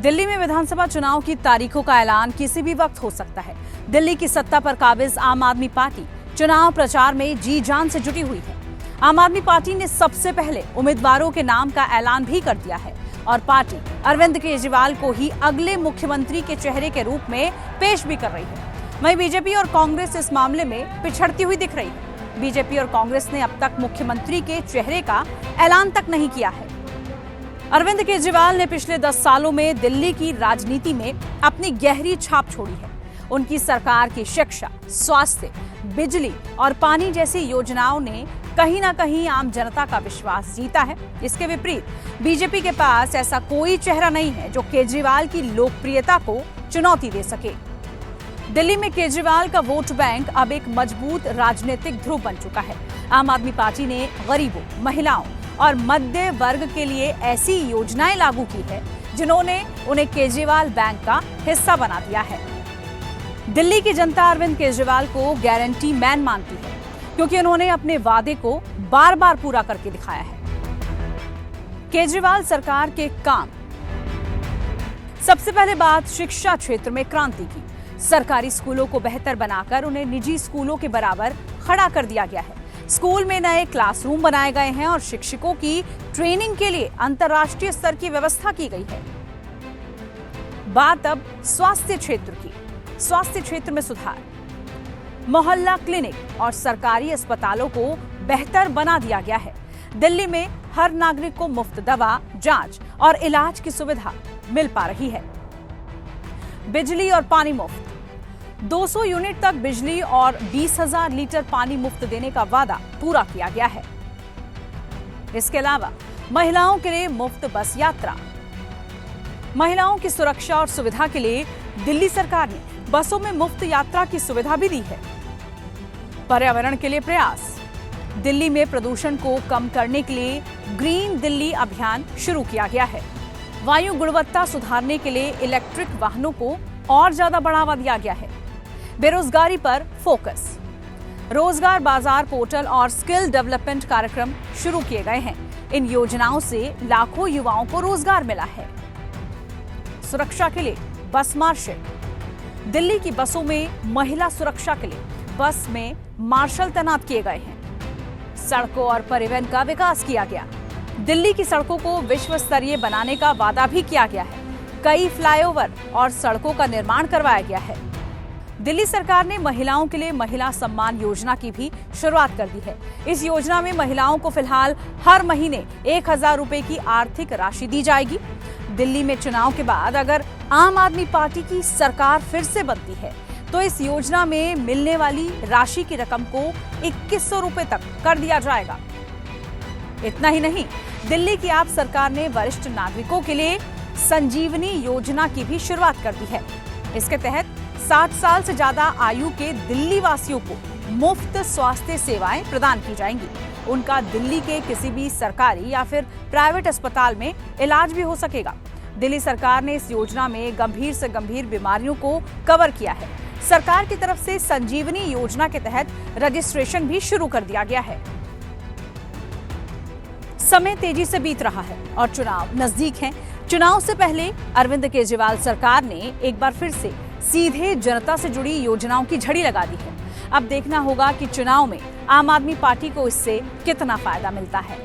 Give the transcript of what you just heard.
दिल्ली में विधानसभा चुनाव की तारीखों का ऐलान किसी भी वक्त हो सकता है। दिल्ली की सत्ता पर काबिज आम आदमी पार्टी चुनाव प्रचार में जी जान से जुटी हुई है। आम आदमी पार्टी ने सबसे पहले उम्मीदवारों के नाम का ऐलान भी कर दिया है और पार्टी अरविंद केजरीवाल को ही अगले मुख्यमंत्री के चेहरे के रूप में पेश भी कर रही है। वहीं बीजेपी और कांग्रेस इस मामले में पिछड़ती हुई दिख रही है। बीजेपी और कांग्रेस ने अब तक मुख्यमंत्री के चेहरे का ऐलान तक नहीं किया है। अरविंद केजरीवाल ने पिछले 10 सालों में दिल्ली की राजनीति में अपनी गहरी छाप छोड़ी है। उनकी सरकार की शिक्षा, स्वास्थ्य, बिजली और पानी जैसी योजनाओं ने कहीं ना कहीं आम जनता का विश्वास जीता है। इसके विपरीत बीजेपी के पास ऐसा कोई चेहरा नहीं है जो केजरीवाल की लोकप्रियता को चुनौती दे सके। दिल्ली में केजरीवाल का वोट बैंक अब एक मजबूत राजनीतिक ध्रुव बन चुका है। आम आदमी पार्टी ने गरीबों, महिलाओं और मध्य वर्ग के लिए ऐसी योजनाएं लागू की है जिन्होंने उन्हें केजरीवाल बैंक का हिस्सा बना दिया है। दिल्ली की जनता अरविंद केजरीवाल को गारंटी मैन मानती है क्योंकि उन्होंने अपने वादे को बार बार पूरा करके दिखाया है। केजरीवाल सरकार के काम। सबसे पहले बात शिक्षा क्षेत्र में क्रांति की। सरकारी स्कूलों को बेहतर बनाकर उन्हें निजी स्कूलों के बराबर खड़ा कर दिया गया है। स्कूल में नए क्लासरूम बनाए गए हैं और शिक्षकों की ट्रेनिंग के लिए अंतर्राष्ट्रीय स्तर की व्यवस्था की गई है। बात अब स्वास्थ्य क्षेत्र की। स्वास्थ्य क्षेत्र में सुधार, मोहल्ला क्लिनिक और सरकारी अस्पतालों को बेहतर बना दिया गया है। दिल्ली में हर नागरिक को मुफ्त दवा, जांच और इलाज की सुविधा मिल पा रही है। बिजली और पानी मुफ्त। 200 यूनिट तक बिजली और 20,000 लीटर पानी मुफ्त देने का वादा पूरा किया गया है। इसके अलावा महिलाओं के लिए मुफ्त बस यात्रा। महिलाओं की सुरक्षा और सुविधा के लिए दिल्ली सरकार ने बसों में मुफ्त यात्रा की सुविधा भी दी है। पर्यावरण के लिए प्रयास। दिल्ली में प्रदूषण को कम करने के लिए ग्रीन दिल्ली अभियान शुरू किया गया है। वायु गुणवत्ता सुधारने के लिए इलेक्ट्रिक वाहनों को और ज्यादा बढ़ावा दिया गया है। बेरोजगारी पर फोकस। रोजगार बाजार पोर्टल और स्किल डेवलपमेंट कार्यक्रम शुरू किए गए हैं। इन योजनाओं से लाखों युवाओं को रोजगार मिला है। सुरक्षा के लिए बस मार्शल। दिल्ली की बसों में महिला सुरक्षा के लिए बस में मार्शल तैनात किए गए हैं। सड़कों और परिवहन का विकास किया गया। दिल्ली की सड़कों को विश्व स्तरीय बनाने का वादा भी किया गया है। कई फ्लाईओवर और सड़कों का निर्माण करवाया गया है। दिल्ली सरकार ने महिलाओं के लिए महिला सम्मान योजना की भी शुरुआत कर दी है। इस योजना में महिलाओं को फिलहाल हर महीने 1,000 रुपए की आर्थिक राशि दी जाएगी। दिल्ली में चुनाव के बाद अगर आम आदमी पार्टी की सरकार फिर से बनती है तो इस योजना में मिलने वाली राशि की रकम को 2,100 रुपए तक कर दिया जाएगा। इतना ही नहीं, दिल्ली की आप सरकार ने वरिष्ठ नागरिकों के लिए संजीवनी योजना की भी शुरुआत कर दी है। इसके तहत 60 साल से ज्यादा आयु के दिल्ली वासियों को मुफ्त स्वास्थ्य सेवाएं प्रदान की जाएंगी। उनका दिल्ली के किसी भी सरकारी या फिर प्राइवेट अस्पताल में इलाज भी हो सकेगा। दिल्ली सरकार ने इस योजना में गंभीर से गंभीर बीमारियों को कवर किया है। सरकार की तरफ से संजीवनी योजना के तहत रजिस्ट्रेशन भी शुरू कर दिया गया है। समय तेजी से बीत रहा है और चुनाव नजदीक हैं। चुनाव से पहले अरविंद केजरीवाल सरकार ने एक बार फिर से सीधे जनता से जुड़ी योजनाओं की झड़ी लगा दी है। अब देखना होगा कि चुनाव में आम आदमी पार्टी को इससे कितना फायदा मिलता है।